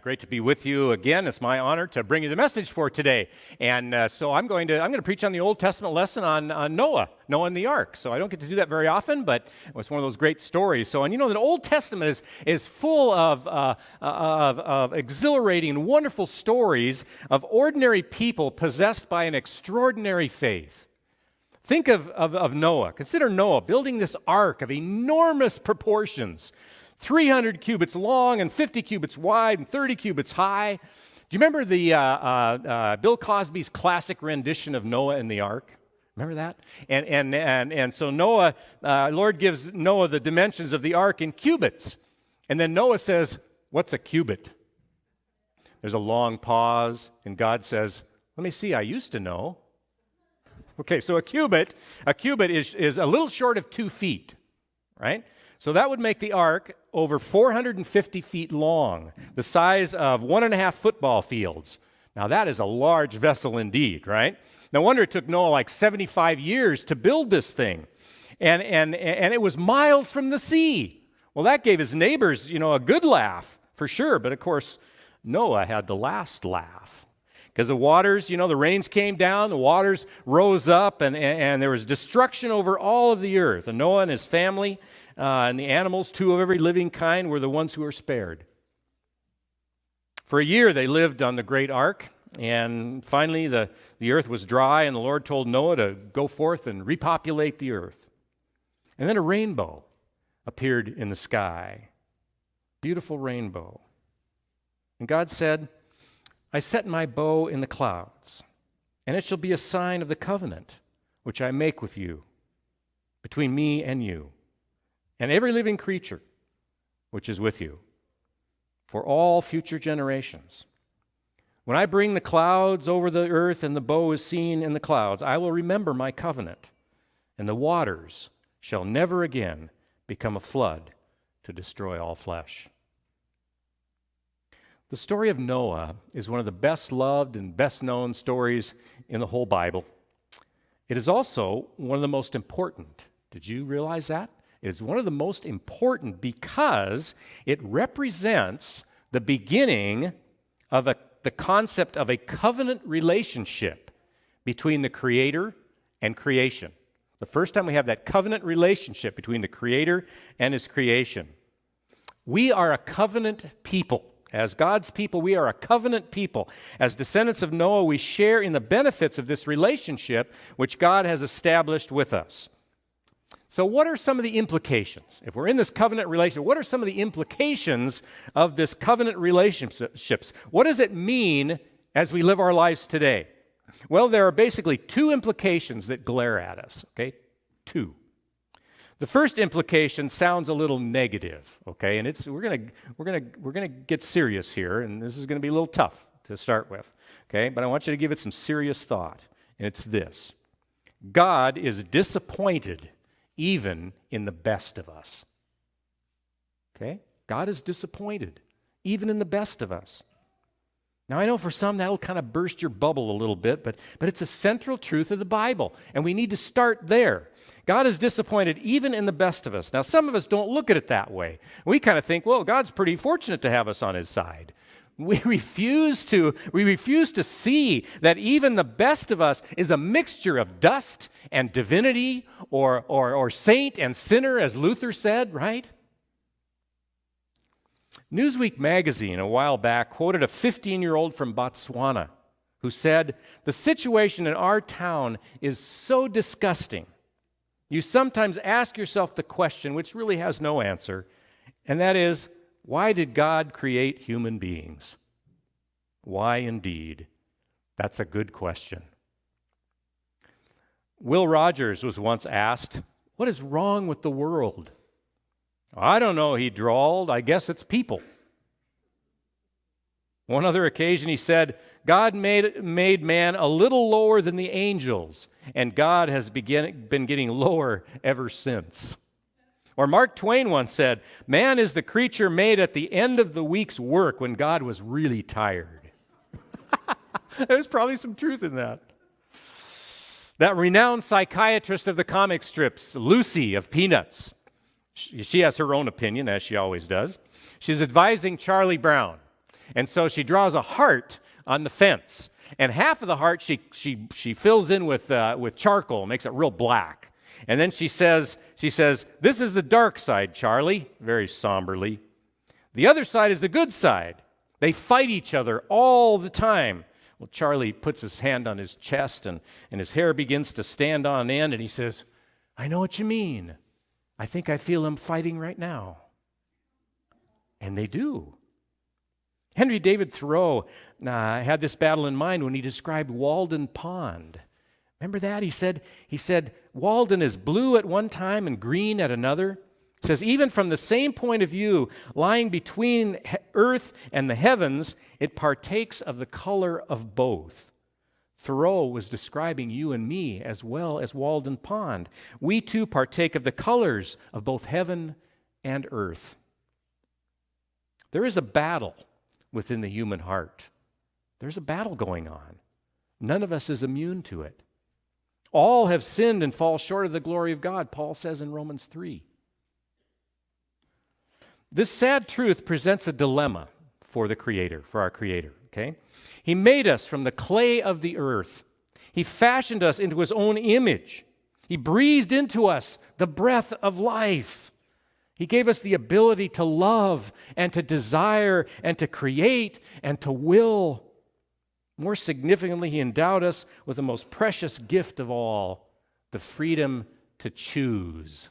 Great to be with you again. It's my honor to bring you the message for today. And so I'm going to preach on the Old Testament lesson on Noah and the ark. So I don't get to do that very often, but it was one of those great stories. So, and you know, the Old Testament is full of exhilarating, wonderful stories of ordinary people possessed by an extraordinary faith. Think of Noah. Consider Noah building this ark of enormous proportions. 300 cubits long and 50 cubits wide and 30 cubits high. Do you remember the Bill Cosby's classic rendition of Noah and the Ark? Remember that? And so Noah, Lord gives Noah the dimensions of the ark in cubits. And then Noah says, "What's a cubit?" There's a long pause, and God says, "Let me see, I used to know." Okay, so a cubit is a little short of 2 feet, right? So that would make the ark over 450 feet long, the size of 1.5 football fields. Now that is a large vessel indeed, right? No wonder it took Noah like 75 years to build this thing. And it was miles from the sea. Well, that gave his neighbors, a good laugh, for sure. But of course, Noah had the last laugh. Because the waters, the rains came down, the waters rose up, and there was destruction over all of the earth. And Noah and his family and the animals, 2 of every living kind, were the ones who were spared. For a year they lived on the great ark, and finally the earth was dry, and the Lord told Noah to go forth and repopulate the earth. And then a rainbow appeared in the sky. Beautiful rainbow. And God said, "I set my bow in the clouds, and it shall be a sign of the covenant which I make with you, between me and you, and every living creature which is with you, for all future generations. When I bring the clouds over the earth and the bow is seen in the clouds, I will remember my covenant, and the waters shall never again become a flood to destroy all flesh." The story of Noah is one of the best loved and best known stories in the whole Bible. It is also one of the most important. Did you realize that? It is one of the most important because it represents the beginning of the concept of a covenant relationship between the Creator and creation. The first time we have that covenant relationship between the Creator and His creation. We are a covenant people. As God's people, we are a covenant people. As descendants of Noah, we share in the benefits of this relationship which God has established with us. So what are some of the implications? If we're in this covenant relationship, what are some of the implications of this covenant relationships? What does it mean as we live our lives today? Well, there are basically 2 implications that glare at us, okay? 2. The first implication sounds a little negative, okay? And we're gonna get serious here, and this is gonna be a little tough to start with, okay? But I want you to give it some serious thought, and it's this: God is disappointed even in the best of us. Okay? God is disappointed even in the best of us. Now, I know for some that'll kind of burst your bubble a little bit, but it's a central truth of the Bible, and we need to start there. God is disappointed even in the best of us. Now, some of us don't look at it that way. We kind of think, well, God's pretty fortunate to have us on His side. We refuse to see that even the best of us is a mixture of dust and divinity, or saint and sinner, as Luther said, right? Newsweek magazine a while back quoted a 15-year-old from Botswana who said, "The situation in our town is so disgusting. You sometimes ask yourself the question, which really has no answer, and that is, why did God create human beings?" Why indeed? That's a good question. Will Rogers was once asked, "What is wrong with the world?" "I don't know," he drawled. "I guess it's people." One other occasion he said, "God made man a little lower than the angels, and God has been getting lower ever since." Or Mark Twain once said, "Man is the creature made at the end of the week's work when God was really tired." There's probably some truth in that. That renowned psychiatrist of the comic strips, Lucy of Peanuts, she has her own opinion, as she always does. She's advising Charlie Brown. And so she draws a heart on the fence. And half of the heart she fills in with charcoal, makes it real black. And then she says, "This is the dark side, Charlie," very somberly. "The other side is the good side. They fight each other all the time." Well, Charlie puts his hand on his chest and his hair begins to stand on end, and he says, "I know what you mean. I think I feel them fighting right now." And they do. Henry David Thoreau had this battle in mind when he described Walden Pond. Remember that? He said, "Walden is blue at one time and green at another." He says, "Even from the same point of view, lying between earth and the heavens, it partakes of the color of both." Thoreau was describing you and me as well as Walden Pond. We too partake of the colors of both heaven and earth. There is a battle within the human heart. There's a battle going on. None of us is immune to it. All have sinned and fall short of the glory of God, Paul says in Romans 3. This sad truth presents a dilemma for the Creator, for our Creator, okay? He made us from the clay of the earth. He fashioned us into His own image. He breathed into us the breath of life. He gave us the ability to love and to desire and to create and to will. More significantly, He endowed us with the most precious gift of all, the freedom to choose.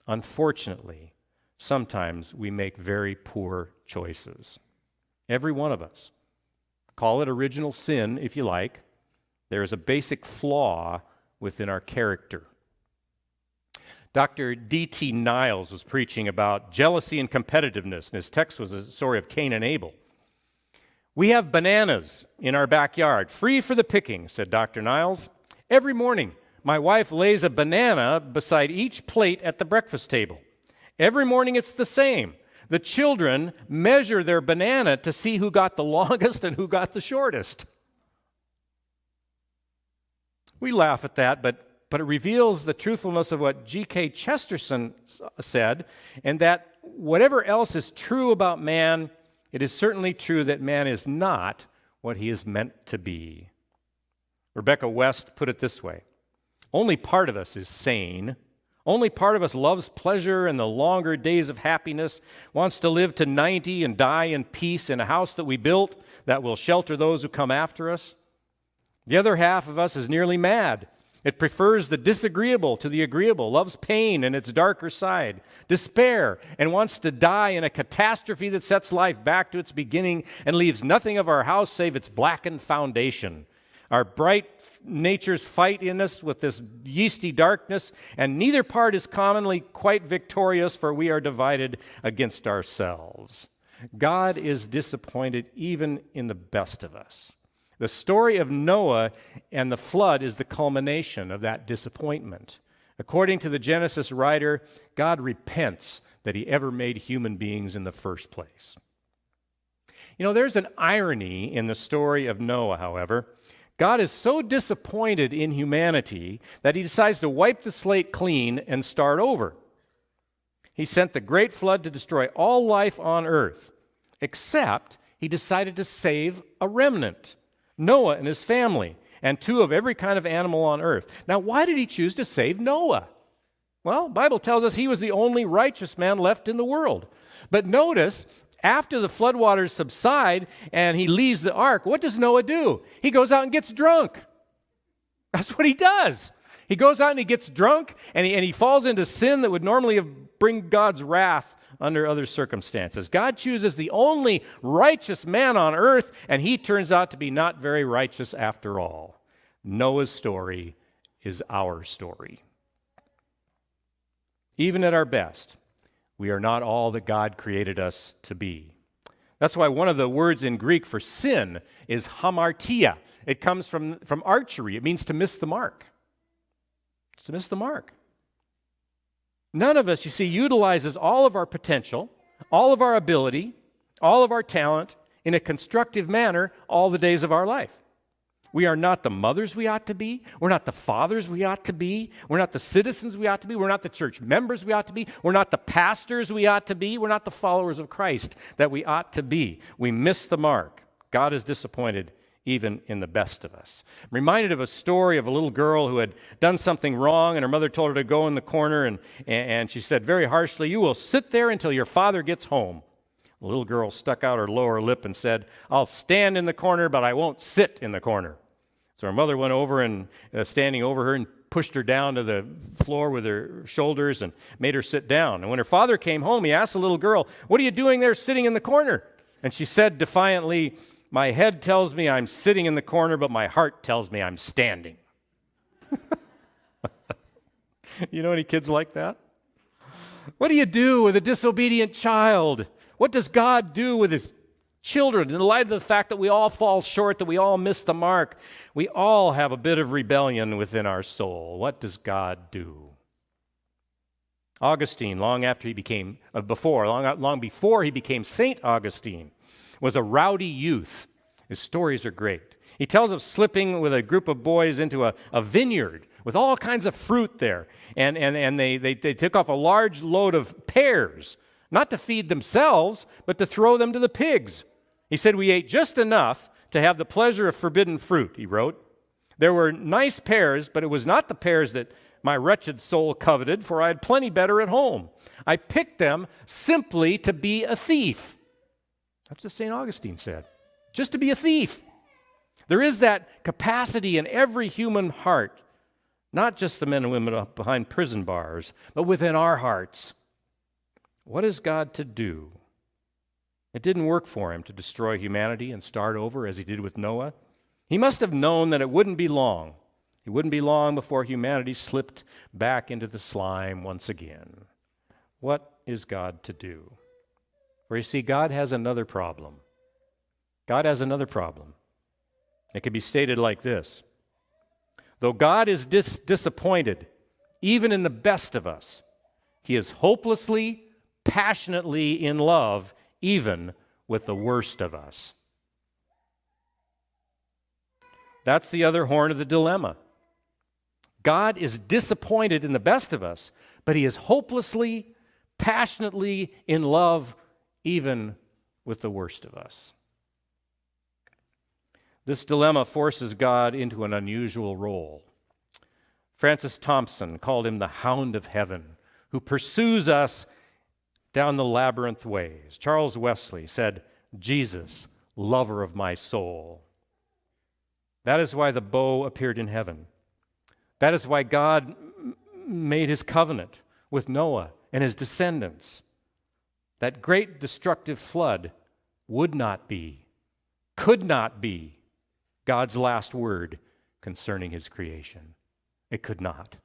Unfortunately, sometimes we make very poor choices. Every one of us. Call it original sin if you like. There is a basic flaw within our character. Dr. D.T. Niles was preaching about jealousy and competitiveness, and his text was a story of Cain and Abel. "We have bananas in our backyard, free for the picking," said Dr. Niles. "Every morning, my wife lays a banana beside each plate at the breakfast table. Every morning it's the same. The children measure their banana to see who got the longest and who got the shortest." We laugh at that, but it reveals the truthfulness of what G.K. Chesterton said, and that whatever else is true about man, it is certainly true that man is not what he is meant to be. Rebecca West put it this way: "Only part of us is sane. Only part of us loves pleasure and the longer days of happiness, wants to live to 90 and die in peace in a house that we built that will shelter those who come after us. The other half of us is nearly mad. It prefers the disagreeable to the agreeable, loves pain and its darker side, despair, and wants to die in a catastrophe that sets life back to its beginning and leaves nothing of our house save its blackened foundation. Our bright natures fight in us with this yeasty darkness, and neither part is commonly quite victorious, for we are divided against ourselves. God is disappointed even in the best of us." The story of Noah and the flood is the culmination of that disappointment. According to the Genesis writer, God repents that He ever made human beings in the first place. You know, there's an irony in the story of Noah, however. God is so disappointed in humanity that He decides to wipe the slate clean and start over. He sent the great flood to destroy all life on earth, except He decided to save a remnant, Noah and his family, and 2 of every kind of animal on earth. Now, why did He choose to save Noah? Well, the Bible tells us he was the only righteous man left in the world. But notice, after the floodwaters subside and he leaves the ark, what does Noah do? He goes out and gets drunk. That's what he does. He goes out and he gets drunk, and he falls into sin that would normally bring God's wrath under other circumstances. God chooses the only righteous man on earth, and he turns out to be not very righteous after all. Noah's story is our story. Even at our best, we are not all that God created us to be. That's why one of the words in Greek for sin is hamartia. It comes from archery. It means to miss the mark. It's to miss the mark. None of us, you see, utilizes all of our potential, all of our ability, all of our talent in a constructive manner all the days of our life. We are not the mothers we ought to be. We're not the fathers we ought to be. We're not the citizens we ought to be. We're not the church members we ought to be. We're not the pastors we ought to be. We're not the followers of Christ that we ought to be. We miss the mark. God is disappointed even in the best of us. I'm reminded of a story of a little girl who had done something wrong, and her mother told her to go in the corner, and she said very harshly, "You will sit there until your father gets home." The little girl stuck out her lower lip and said, "I'll stand in the corner, but I won't sit in the corner." So her mother went over and standing over her and pushed her down to the floor with her shoulders and made her sit down. And when her father came home, he asked the little girl, "What are you doing there sitting in the corner?" And she said defiantly, "My head tells me I'm sitting in the corner, but my heart tells me I'm standing." You know any kids like that? What do you do with a disobedient child? What does God do with his children? In light of the fact that we all fall short, that we all miss the mark, we all have a bit of rebellion within our soul. What does God do? Augustine, long before he became Saint Augustine, was a rowdy youth. His stories are great. He tells of slipping with a group of boys into a vineyard with all kinds of fruit there. And they took off a large load of pears, not to feed themselves, but to throw them to the pigs. He said, "We ate just enough to have the pleasure of forbidden fruit," he wrote. "There were nice pears, but it was not the pears that my wretched soul coveted, for I had plenty better at home. I picked them simply to be a thief." That's what St. Augustine said. Just to be a thief. There is that capacity in every human heart, not just the men and women up behind prison bars, but within our hearts. What is God to do? It didn't work for him to destroy humanity and start over as he did with Noah. He must have known that it wouldn't be long. It wouldn't be long before humanity slipped back into the slime once again. What is God to do? For you see, God has another problem. God has another problem. It can be stated like this. Though God is disappointed, even in the best of us, he is hopelessly, passionately in love, even with the worst of us. That's the other horn of the dilemma. God is disappointed in the best of us, but he is hopelessly, passionately in love, even with the worst of us. This dilemma forces God into an unusual role. Francis Thompson called him the Hound of Heaven, who pursues us down the labyrinth ways. Charles Wesley said, "Jesus, lover of my soul." That is why the bow appeared in heaven. That is why God made his covenant with Noah and his descendants. That great destructive flood would not be, could not be, God's last word concerning his creation. It could not.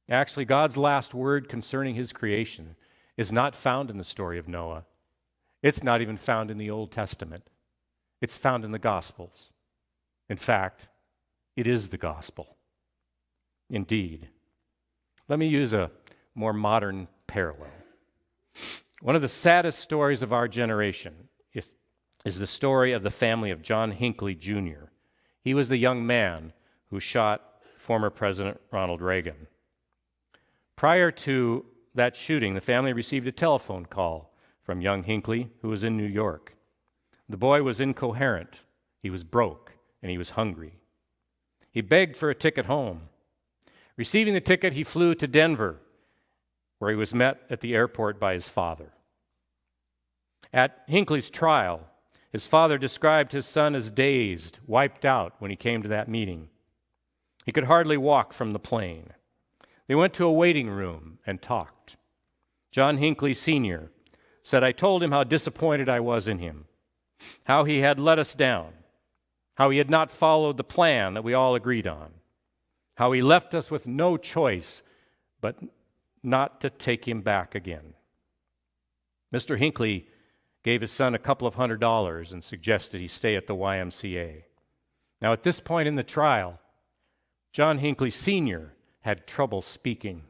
Actually, God's last word concerning his creation is not found in the story of Noah. It's not even found in the Old Testament. It's found in the Gospels. In fact, it is the gospel. Indeed. Let me use a more modern parallel. One of the saddest stories of our generation is the story of the family of John Hinckley Jr. He was the young man who shot former President Ronald Reagan. Prior to that shooting, the family received a telephone call from young Hinckley, who was in New York. The boy was incoherent, he was broke, and he was hungry. He begged for a ticket home. Receiving the ticket, he flew to Denver, where he was met at the airport by his father. At Hinckley's trial, his father described his son as dazed, wiped out when he came to that meeting. He could hardly walk from the plane. They went to a waiting room and talked. John Hinckley Sr. said, "I told him how disappointed I was in him, how he had let us down, how he had not followed the plan that we all agreed on, how he left us with no choice but not to take him back again." Mr. Hinckley gave his son a couple of $100 and suggested he stay at the YMCA. Now, at this point in the trial, John Hinckley Sr. had trouble speaking.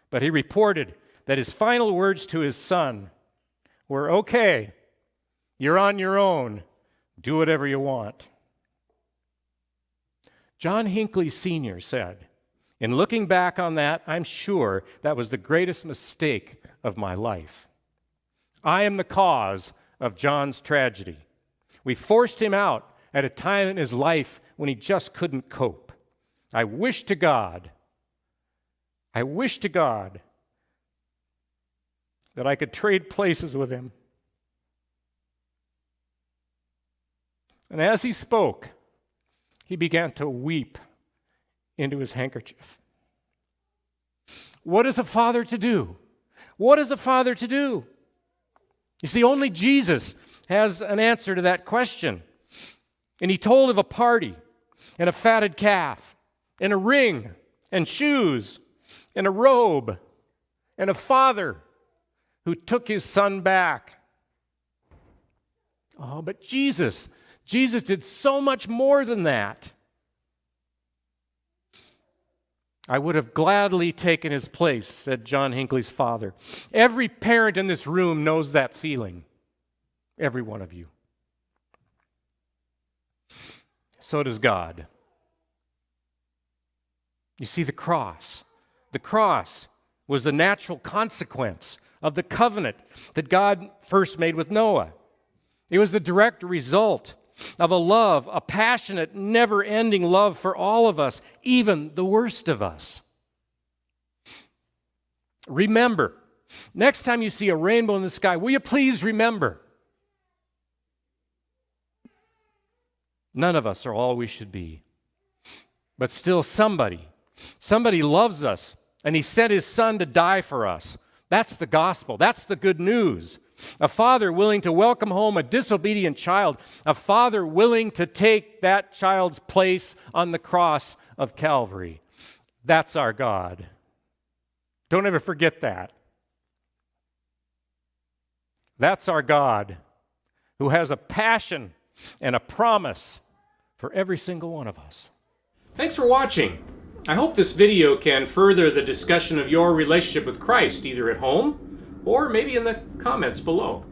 But he reported that his final words to his son were, "Okay, you're on your own. Do whatever you want. John Hinckley Sr. said, in looking back on that, I'm sure that was the greatest mistake of my life. I am the cause of John's tragedy. We forced him out at a time in his life when he just couldn't cope. I wish to God that I could trade places with him. And as he spoke, he began to weep into his handkerchief. What is a father to do? What is a father to do? You see, only Jesus has an answer to that question. And he told of a party, and a fatted calf, and a ring, and shoes, and a robe, and a father who took his son back. Oh, but Jesus did so much more than that. I would have gladly taken his place, said John Hinckley's father. Every parent in this room knows that feeling. Every one of you. So does God. You see, the cross was the natural consequence of the covenant that God first made with Noah. It was the direct result of a passionate, never-ending love for all of us, even the worst of us. Remember, next time you see a rainbow in the sky, will you please remember? None of us are all we should be. But still somebody loves us, and he sent his son to die for us. That's the gospel. That's the good news. A father willing to welcome home a disobedient child. A father willing to take that child's place on the cross of Calvary. That's our God. Don't ever forget that. That's our God, who has a passion and a promise for every single one of us. Thanks for watching. I hope this video can further the discussion of your relationship with Christ, either at home or maybe in the comments below.